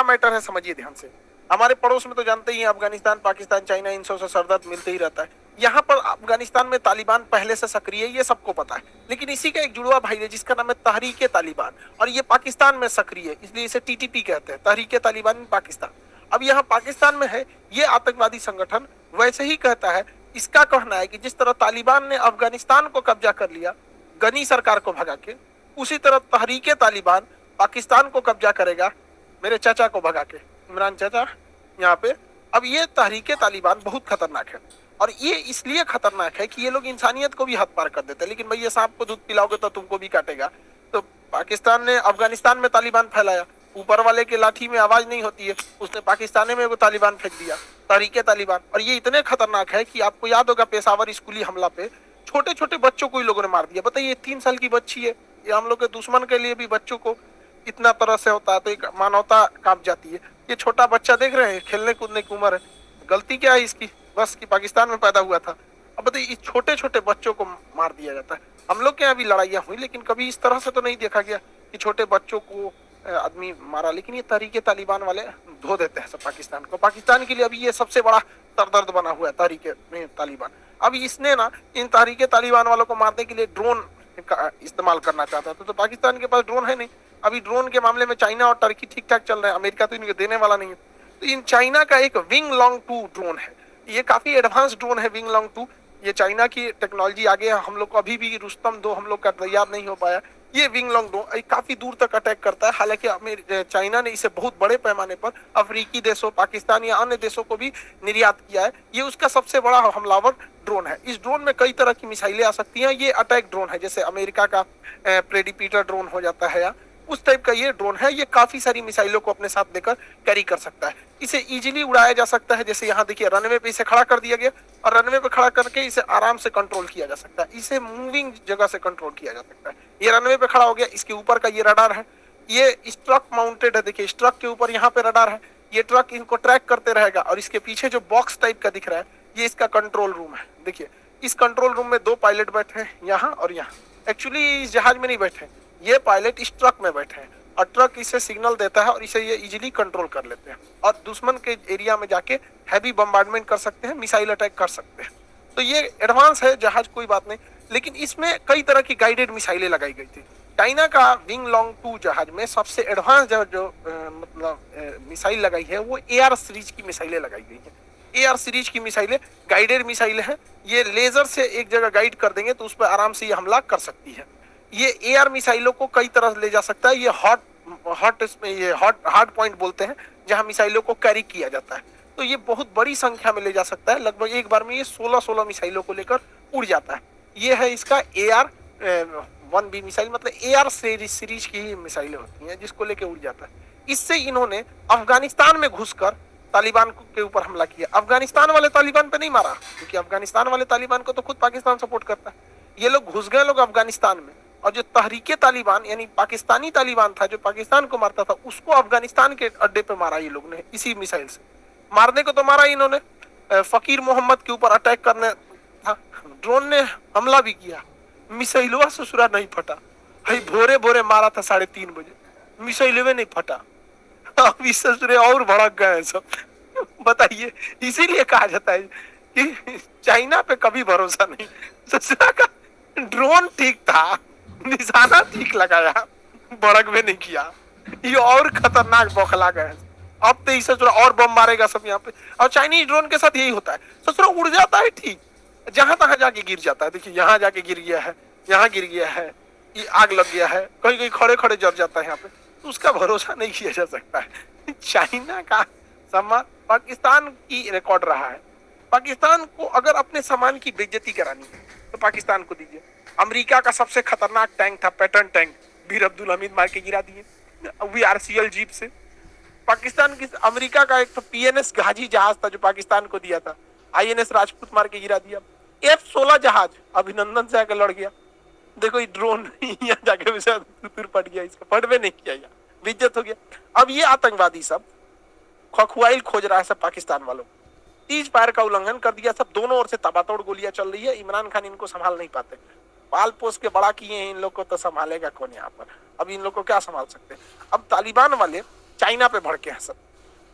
Matter है, समझिए ध्यान से। हमारे पड़ोस में तो जानते ही हैं, अफगानिस्तान, पाकिस्तान, चाइना, इन सबसे सरदर्द मिलते ही रहता है। यहाँ पर अफगानिस्तान में तालिबान पहले से सक्रिय है, ये सबको पता है, लेकिन इसी का एक जुड़वा भाई है जिसका नाम है तहरीके तालिबान, और ये पाकिस्तान में सक्रिय है, इसलिए इसे टीटीपी कहते हैं, तहरीके तालिबान इन पाकिस्तान। अब यहाँ पाकिस्तान में है ये आतंकवादी संगठन, वैसे ही कहता है। इसका कहना है कि जिस तरह तालिबान ने अफगानिस्तान को कब्जा कर लिया गनी सरकार को भगा के, उसी तरह तहरीके तालिबान पाकिस्तान को कब्जा करेगा मेरे चाचा को भगा के, इमरान चाचा यहाँ पे। अब ये तहरीके तालिबान बहुत खतरनाक है, और ये इसलिए खतरनाक है कि ये लोग इंसानियत को भी हद पार कर देते हैं। लेकिन भैया सांप को दूध पिलाओगे तो तुमको भी काटेगा। तो पाकिस्तान ने अफगानिस्तान में तालिबान फैलाया, ऊपर वाले के लाठी में आवाज नहीं होती है, उसने पाकिस्तान में वो तालिबान फेंक दिया, तहरीके तालिबान। और ये इतने खतरनाक है कि आपको याद होगा पेशावर स्कूली हमला पे छोटे छोटे बच्चों को इन लोगों ने मार दिया। बताइए 3 साल की बच्ची है, ये हम लोग के दुश्मन के लिए भी बच्चों को इतना तरह से होता है तो एक मानवता कांप जाती है। ये छोटा बच्चा देख रहे हैं, खेलने कूदने की उम्र है, गलती क्या है इसकी, बस कि पाकिस्तान में पैदा हुआ था। अब बताइए इस छोटे छोटे बच्चों को मार दिया जाता है। हम लोग के यहाँ भी लड़ाइयाँ हुई, लेकिन कभी इस तरह से तो नहीं देखा गया कि छोटे बच्चों को आदमी मारा। लेकिन ये तहरीके तालिबान वाले धो देते हैं सब पाकिस्तान को। पाकिस्तान के लिए अभी ये सबसे बड़ा सरदर्द बना हुआ है तहरीके में तालिबान। अब इसने ना इन तहरीके तालिबान वालों को मारने के लिए ड्रोन का इस्तेमाल करना चाहता था, तो पाकिस्तान के पास ड्रोन है नहीं। अभी ड्रोन के मामले में चाइना और टर्की ठीक ठाक चल रहे हैं, अमेरिका तो इनको देने वाला नहीं है। तो इन चाइना का एक विंग लॉन्ग 2 ड्रोन है, ये काफी एडवांस ड्रोन है विंग लॉन्ग 2। ये चाइना की टेक्नोलॉजी आगे है, हम लोग को अभी भी रुस्तम 2 हम लोग का तैयार नहीं हो पाया। ये विंग लॉन्ग ड्रोन काफी दूर तक अटैक करता है। हालांकि चाइना ने इसे बहुत बड़े पैमाने पर अफ्रीकी देशों, पाकिस्तान या अन्य देशों को भी निर्यात किया है। ये उसका सबसे बड़ा हमलावर ड्रोन है। इस ड्रोन में कई तरह की मिसाइलें आ सकती हैं। ये अटैक ड्रोन है, जैसे अमेरिका का प्रेडिपीटर ड्रोन हो जाता है, या उस टाइप का ये ड्रोन है। ये काफी सारी मिसाइलों को अपने साथ लेकर कैरी कर सकता है। इसे इजीली उड़ाया जा सकता है, जैसे यहाँ देखिए रनवे पे इसे खड़ा कर दिया गया, और रनवे पे खड़ा करके इसे आराम से कंट्रोल किया जा सकता है। इसे मूविंग जगह से कंट्रोल किया जा सकता है। ये रनवे पे खड़ा हो गया, इसके ऊपर का ये रडार है, ये इस ट्रक माउंटेड है, देखिए इस ट्रक के ऊपर यहाँ पे रडार है। ये ट्रक इनको ट्रैक करते रहेगा, और इसके पीछे जो बॉक्स टाइप का दिख रहा है ये इसका कंट्रोल रूम है। देखिए इस कंट्रोल रूम में 2 पायलट बैठे हैं, यहाँ और यहाँ। एक्चुअली इस जहाज में नहीं बैठे, ये पायलट इस ट्रक में बैठे हैं, और ट्रक इसे सिग्नल देता है और इसे ये इजीली कंट्रोल कर लेते हैं, और दुश्मन के एरिया में जाके हैवी बम्बार्डमेंट कर सकते हैं, मिसाइल अटैक कर सकते हैं। तो ये एडवांस है जहाज, कोई बात नहीं। लेकिन इसमें कई तरह की गाइडेड मिसाइलें लगाई गई थी। चाइना का विंग लॉन्ग 2 जहाज में सबसे एडवांस जो मतलब मिसाइल लगाई है वो AR सीरीज की मिसाइलें लगाई गई है। AR सीरीज की मिसाइलें गाइडेड मिसाइलें हैं। ये लेजर से एक जगह गाइड कर देंगे तो उस पर आराम से ये हमला कर सकती है। ये AR मिसाइलों को कई तरह ले जा सकता है। ये हार्ड पॉइंट बोलते हैं, जहां मिसाइलों को कैरी किया जाता है। तो ये बहुत बड़ी संख्या में ले जा सकता है, लगभग एक बार में ये 16 मिसाइलों को लेकर उड़ जाता है। ये है इसका AR-1B मिसाइल, मतलब AR सीरीज की ही मिसाइलें होती हैं जिसको लेकर उड़ जाता है। इससे इन्होंने अफगानिस्तान में घुसकर तालिबान के ऊपर हमला किया। अफगानिस्तान वाले तालिबान पे नहीं मारा, क्योंकि अफगानिस्तान वाले तालिबान को तो खुद पाकिस्तान सपोर्ट करता है। ये लोग घुस गए अफगानिस्तान में, और जो तहरीके तालिबान यानी पाकिस्तानी तालिबान था जो पाकिस्तान को मारता था, उसको अफगानिस्तान के अड्डे पे मारा ये लोग ने इसी मिसाइल से। मारने को तो मारा इन्होंने, फकीर मोहम्मद के ऊपर अटैक करने था, ड्रोन ने हमला भी किया, मिसाइलवा ससुरा नहीं फटा। भाई भोरे भोरे मारा था 3:30 बजे, मिसाइलवे नहीं फटा। अब इस ससुरे और भड़क गए सब। बताइए, इसीलिए कहा जाता है कि चाइना पे कभी भरोसा नहीं। ससुरा का ड्रोन ठीक था, निशाना ठीक लगाया, भड़क भी नहीं किया। ये और खतरनाक बौखला गए। अब तो इसे और बम मारेगा सब यहाँ पे। और चाइनीज ड्रोन के साथ यही होता है, ससुरा उड़ जाता है ठीक, जहां तहां जाके गिर जाता है। देखिए यहाँ जाके गिर गया है, यहाँ गिर गया है, ये आग लग गया है, कहीं कहीं खड़े खड़े जल जाता है यहाँ पे। तो उसका भरोसा नहीं किया जा सकता है। चाइना का सामान पाकिस्तान की रिकॉर्ड रहा है। पाकिस्तान को अगर अपने सामान की बेइज्जती करानी है तो पाकिस्तान को दीजिए। अमेरिका का सबसे खतरनाक टैंक था पैटर्न टैंक, बीर अब्दुल हमीद मार के गिरा दिए VRCL जीप से। पाकिस्तान की अमेरिका का एक तो PNS गाजी जहाज था जो पाकिस्तान को दिया था, INS राजपूत मार के गिरा दिया। F-16 जहाज अभिनंदन से आकर लड़ गया। देखो ये ड्रोन यहाँ जाके पट गया, इसका पट भी नहीं किया, बेइज्जत हो गया। अब ये आतंकवादी सब खखुआइल खोज रहा है सब पाकिस्तान वालों, 30 पैर का उल्लंघन कर दिया सब। दोनों ओर से तबातोड़ गोलियां चल रही है। इमरान खान इनको संभाल नहीं पाते, पाल पोस के बड़ा किए हैं इन लोग को, तो संभालेगा कौन यहाँ पर। अब इन लोग को क्या संभाल सकते हैं। अब तालिबान वाले चाइना पे भड़के हैं सब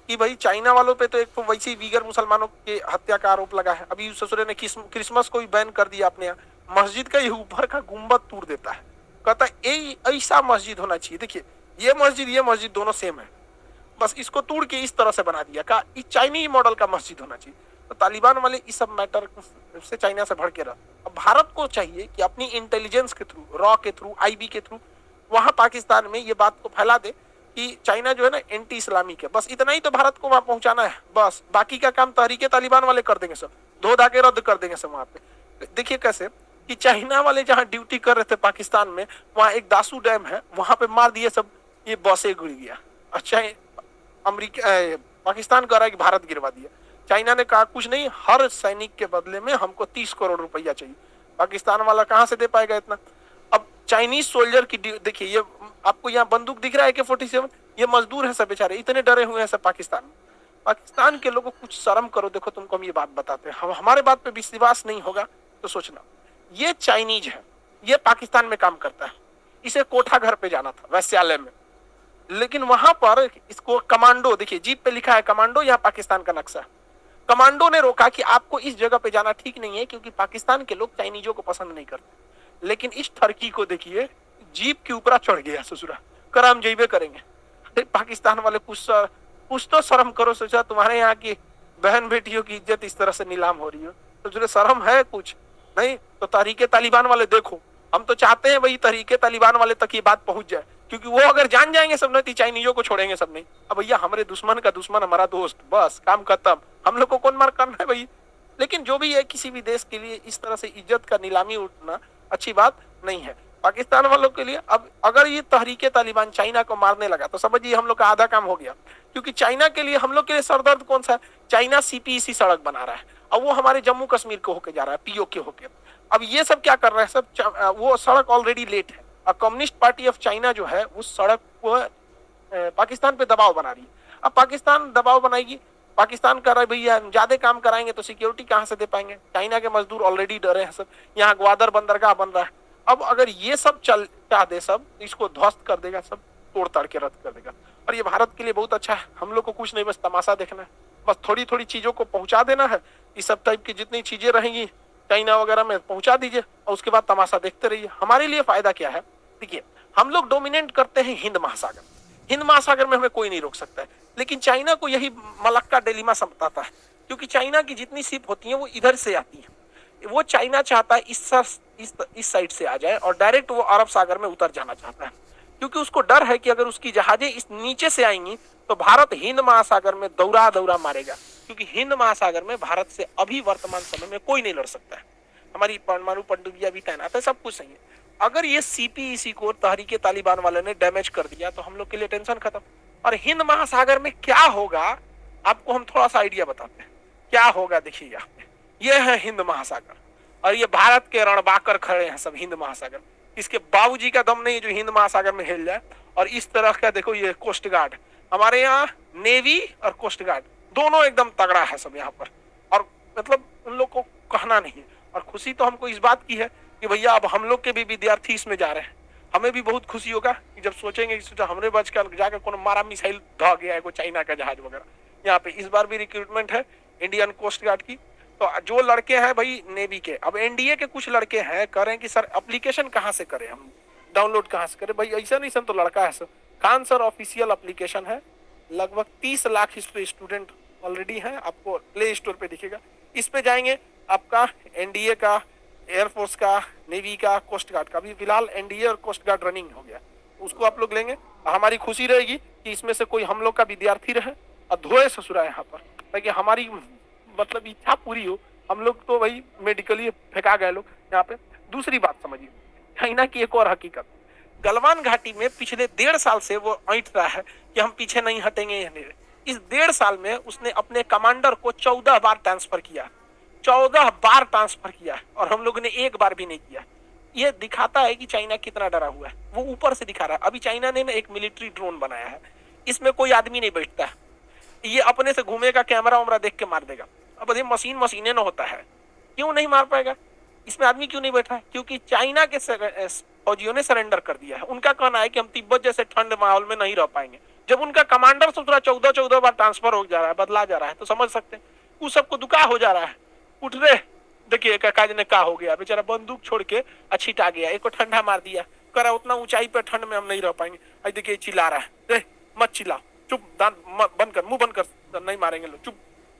कि भाई चाइना वालों पे तो एक तो वैसे ही वीगर मुसलमानों के हत्या का आरोप लगा है। अभी ससुरे ने क्रिसमस को भी बैन कर दिया अपने यहाँ। मस्जिद का ये ऊपर का गुम्बद तोड़ देता है, कहता है ऐसा मस्जिद होना चाहिए। देखिए ये मस्जिद दोनों सेम है, बस इसको तोड़ के इस तरह से बना दिया, कहा इस चाइनीज मॉडल का मस्जिद होना चाहिए। तो तालिबान वाले इस सब मैटर से चाइना से भड़के रहा। अब भारत को चाहिए कि अपनी इंटेलिजेंस के थ्रू, रॉ के थ्रू, आईबी के थ्रू वहां पाकिस्तान में ये बात को फैला दे कि चाइना जो है ना एंटी इस्लामिक है। बस इतना ही तो भारत को वहां पहुंचाना है, बस बाकी का काम तहरीके तालिबान वाले कर देंगे, सब धो धा के रद्द कर देंगे सब वहां पे। देखिए कैसे कि चाइना वाले जहां ड्यूटी कर रहे थे पाकिस्तान में, वहां एक दासू डैम है, वहां पे मार दिए सब, ये बसे गिर गया। अच्छा अमेरिका पाकिस्तान कह रहा है कि भारत गिरवा दिया। चाइना ने कहा कुछ नहीं, हर सैनिक के बदले में हमको 30 करोड़ रुपया चाहिए। पाकिस्तान वाला कहां से दे पाएगा इतना। अब चाइनीज सोल्जर की देखिए, ये आपको यहाँ बंदूक दिख रहा है AK-47, ये मजदूर है सब बेचारे, इतने डरे हुए हैं सब पाकिस्तान में। पाकिस्तान के लोगों को कुछ शर्म करो। देखो तुमको हम ये बात बताते हैं, हम हमारे बात पे विश्वास नहीं होगा तो सोचना, ये चाइनीज है, ये पाकिस्तान में काम करता है, इसे कोठा घर पे जाना था वैश्यालय में, लेकिन वहां पर इसको कमांडो, देखिए जीप पे लिखा है कमांडो, यहाँ पाकिस्तान का नक्शा। कमांडो ने रोका कि आपको इस जगह पे जाना ठीक नहीं है, क्योंकि पाकिस्तान के लोग चाइनीजों को पसंद नहीं करते। लेकिन इस ठरकी को देखिए, जीप के ऊपर चढ़ गया ससुरा, कर हम जइबे करेंगे। पाकिस्तान वाले कुछ तो शर्म करो। सोचा तुम्हारे यहाँ की बहन बेटियों की इज्जत इस तरह से नीलाम हो रही हो, तो जो शर्म है कुछ नहीं। तो तहरीके तालिबान वाले देखो, हम तो चाहते हैं भाई तहरीके तालिबान वाले तक ये बात पहुंच जाए, क्योंकि वो अगर जान जाएंगे सब नहीं, चाइनीजों को छोड़ेंगे सब नहीं। अब भैया हमारे दुश्मन का दुश्मन हमारा दोस्त, बस काम खत्म, हम लोग को कौन मार करना है भाई। लेकिन जो भी है, किसी भी देश के लिए इस तरह से इज्जत का नीलामी उठना अच्छी बात नहीं है। पाकिस्तान वालों के लिए अब अगर ये तहरीके तालिबान चाइना को मारने लगा तो समझिए हम लोग का आधा काम हो गया, क्योंकि चाइना के लिए, हम लोग के लिए सरदर्द कौन सा है, चाइना CPEC सड़क बना रहा है, अब वो हमारे जम्मू कश्मीर को होके जा रहा है, POK होके। अब ये सब क्या कर रहा है सब, वो सड़क ऑलरेडी लेट है, और कम्युनिस्ट पार्टी ऑफ चाइना जो है उस सड़क को पाकिस्तान पे दबाव बना रही है। अब पाकिस्तान दबाव बनाएगी, पाकिस्तान कर रहा है भैया ज्यादा काम कराएंगे तो सिक्योरिटी कहां से दे पाएंगे, चाइना के मजदूर ऑलरेडी डरे हैं सब, यहाँ ग्वादर बंदरगाह बन रहा है। अब अगर ये सब चलता दे सब, इसको ध्वस्त कर देगा, सब तोड़ ताड़ के रद्द कर देगा। और ये भारत के लिए बहुत अच्छा है, हम लोग को कुछ नहीं, बस तमाशा देखना है, बस थोड़ी थोड़ी चीजों को पहुंचा देना है। इस सब टाइप की जितनी चीजें रहेंगी चाइना वगैरह में पहुंचा दीजिए, और उसके बाद तमाशा देखते रहिए। हमारे लिए फायदा क्या है, देखिए हम लोग डोमिनेट करते हैं हिंद महासागर, हिंद महासागर में हमें कोई नहीं रोक सकता है। लेकिन चाइना को यही मलक्का डिलेमा समझाता है, क्योंकि चाइना की जितनी शिप होती है वो इधर से आती है, वो चाइना चाहता है इस साइड से आ जाए, और डायरेक्ट वो अरब सागर में उतर जाना चाहता है, क्योंकि उसको डर है कि अगर उसकी जहाजें इस नीचे से आएंगी तो भारत हिंद महासागर में दौरा दौरा मारेगा, क्योंकि हिंद महासागर में भारत से अभी वर्तमान समय में कोई नहीं लड़ सकता है। हमारी परमाणु पनडुब्बियां भी तैनात है, सब कुछ सही है। अगर ये CPEC को तहरीके तालिबान वाले ने डैमेज कर दिया तो हम लोग के लिए टेंशन खत्म। और हिंद महासागर में क्या होगा, आपको हम थोड़ा सा आइडिया बताते हैं क्या होगा। देखिए यहाँ पे ये है हिंद महासागर, और ये भारत के रणबाकर खड़े हैं सब हिंद महासागर, इसके बाबूजी का दम नहीं जो हिंद महासागर में हिल जाए। और इस तरह का देखो ये कोस्ट गार्ड, हमारे यहाँ नेवी और कोस्ट गार्ड दोनों एकदम तगड़ा है सब यहाँ पर, और मतलब उन लोग को कहना नहीं है। और खुशी तो हमको इस बात की है कि भैया अब हम लोग के भी विद्यार्थी इसमें जा रहे हैं, हमें भी बहुत खुशी होगा कि जब सोचेंगे कि हमरे बच कर जाकर कोनो मारा मिसाइल ढह गया है कोई चाइना का जहाज वगैरह। यहाँ पे इस बार भी रिक्रूटमेंट है इंडियन कोस्ट गार्ड की, तो जो लड़के हैं भाई नेवी के, अब NDA के कुछ लड़के हैं कह रहे हैं कि सर एप्लीकेशन कहाँ से करें, हम डाउनलोड कहाँ से करें। भाई ऐसा नहीं सर, तो लड़का है sir, Khan sir official application है, लगभग 30 लाख इस पे स्टूडेंट ऑलरेडी हैं, आपको प्ले स्टोर पे दिखेगा। इस पे जाएंगे, आपका NDA का, एयरफोर्स का, नेवी का, कोस्ट गार्ड का, भी फिलहाल NDA और कोस्ट गार्ड रनिंग हो गया, उसको आप लोग लेंगे। हमारी खुशी रहेगी कि इसमें से कोई हम लोग का विद्यार्थी रहे और धोए ससुरा यहाँ पर, ताकि हमारी मतलब इच्छा पूरी हो। हम लोग तो भाई मेडिकली फेंका गए लोग यहाँ पे। दूसरी बात समझिए, चाइना की एक और हकीकत, गलवान घाटी में पिछले 1.5 साल से वो ऐंठ रहा है कि हम पीछे नहीं हटेंगे। इस 1.5 साल में उसने अपने कमांडर को 14 बार ट्रांसफर किया, 14 बार ट्रांसफर किया, और हम लोगों ने एक बार भी नहीं किया। ये दिखाता है कि चाइना कितना डरा हुआ है, वो ऊपर से दिखा रहा है। अभी चाइना ने एक मिलिट्री ड्रोन बनाया है, इसमें कोई आदमी नहीं बैठता है, ये अपने से घूमेगा, कैमरा वैमरा देख के मार देगा। अब ये मशीने न होता है, क्यों नहीं मार पाएगा, इसमें आदमी क्यों नहीं बैठा है, क्योंकि चाइना के फौजियों ने सरेंडर कर दिया है। उनका कहना है कि हम तिब्बत जैसे ठंड माहौल में नहीं रह पाएंगे, जब उनका कमांडर ससुरा 14 बार ट्रांसफर हो जा रहा है, बदला जा रहा है, तो समझ सकते हैं उस सबको दुका हो जा रहा है। उठ रहे, देखिए काकाज ने का हो गया, बेचारा बंदूक छोड़ के छिटा गया, एक को ठंडा मार दिया, करा उतना ऊंचाई पे ठंड में हम नहीं रह पाएंगे। आई देखिए चिल्ला रहा है, मत चिल्लाओ, चुप, दांत बंद कर, मुंह बंद कर, नहीं मारेंगे लोग, चुप।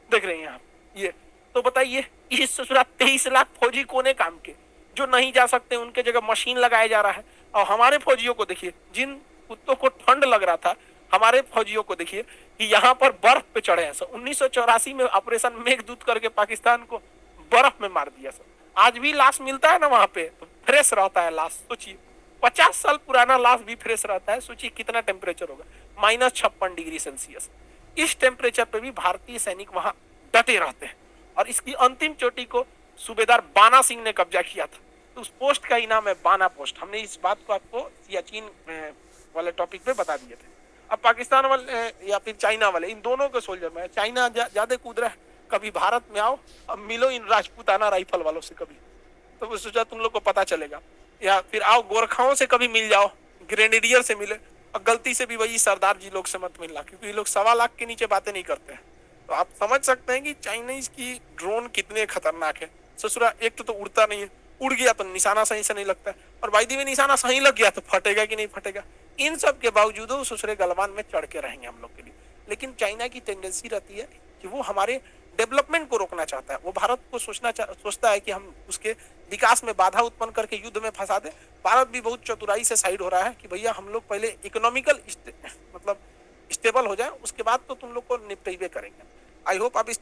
देख रहे हैं आप ये, तो बताइए इस ससुरा 23 लाख फौजी कोने काम के जो नहीं जा सकते, उनके जगह मशीन लगाया जा रहा है। और हमारे फौजियों को देखिए, जिन कुत्तों को ठंड लग रहा था, हमारे फौजियों को देखिए कि यहाँ पर बर्फ पे चढ़े हैं सर। 1984 में ऑपरेशन मेघदूत करके पाकिस्तान को बर्फ में मार दिया सर। आज भी लाश मिलता है ना वहां पे, तो फ्रेश रहता है लाश। सोचिए 50 साल पुराना लाश भी फ्रेश रहता है। सोचिए कितना टेम्परेचर होगा, -56 डिग्री सेल्सियस। इस टेम्परेचर पे भी भारतीय सैनिक वहां डटे रहते हैं। और इसकी अंतिम चोटी को सूबेदार बाना सिंह ने कब्जा किया था, तो उस पोस्ट का ही नाम है बाना पोस्ट। हमने इस बात को आपको सियाचिन वाले टॉपिक पे बता दिए थे। अब पाकिस्तान वाले या फिर चाइना वाले, इन दोनों के सोल्जर में चाइना ज्यादा कूद रहा है। कभी भारत में आओ, अब मिलो इन राजपूताना राइफल वालों से कभी, तो सोचा तुम लोग को पता चलेगा। या फिर आओ गोरखाओं से कभी मिल जाओ, ग्रेनेडियर से मिले, और गलती से भी वही सरदार जी लोग से मत मिलना, क्योंकि ये लोग 1.25 लाख के नीचे बातें नहीं करते हैं। तो आप समझ सकते हैं कि चाइनीज की ड्रोन कितने खतरनाक है। ससुरा एक तो उड़ता नहीं है, उड़ गया तो निशाना सही से नहीं लगता है, और वायदी में निशाना सही लग गया तो फटेगा कि नहीं फटेगा। इन सब के बावजूद ससुरे गलवान में चढ़ के रहेंगे हम लोग के लिए। लेकिन चाइना की टेंडेंसी रहती है कि वो हमारे डेवलपमेंट को रोकना चाहता है। वो भारत को सोचता है कि हम उसके विकास में बाधा उत्पन्न करके युद्ध में फंसा दे। भारत भी बहुत चतुराई से साइड हो रहा है कि भैया हम लोग पहले इकोनॉमिकल मतलब स्टेबल हो जाए, उसके बाद तो तुम लोग को निपटेबे करेंगे। आई होप आप इस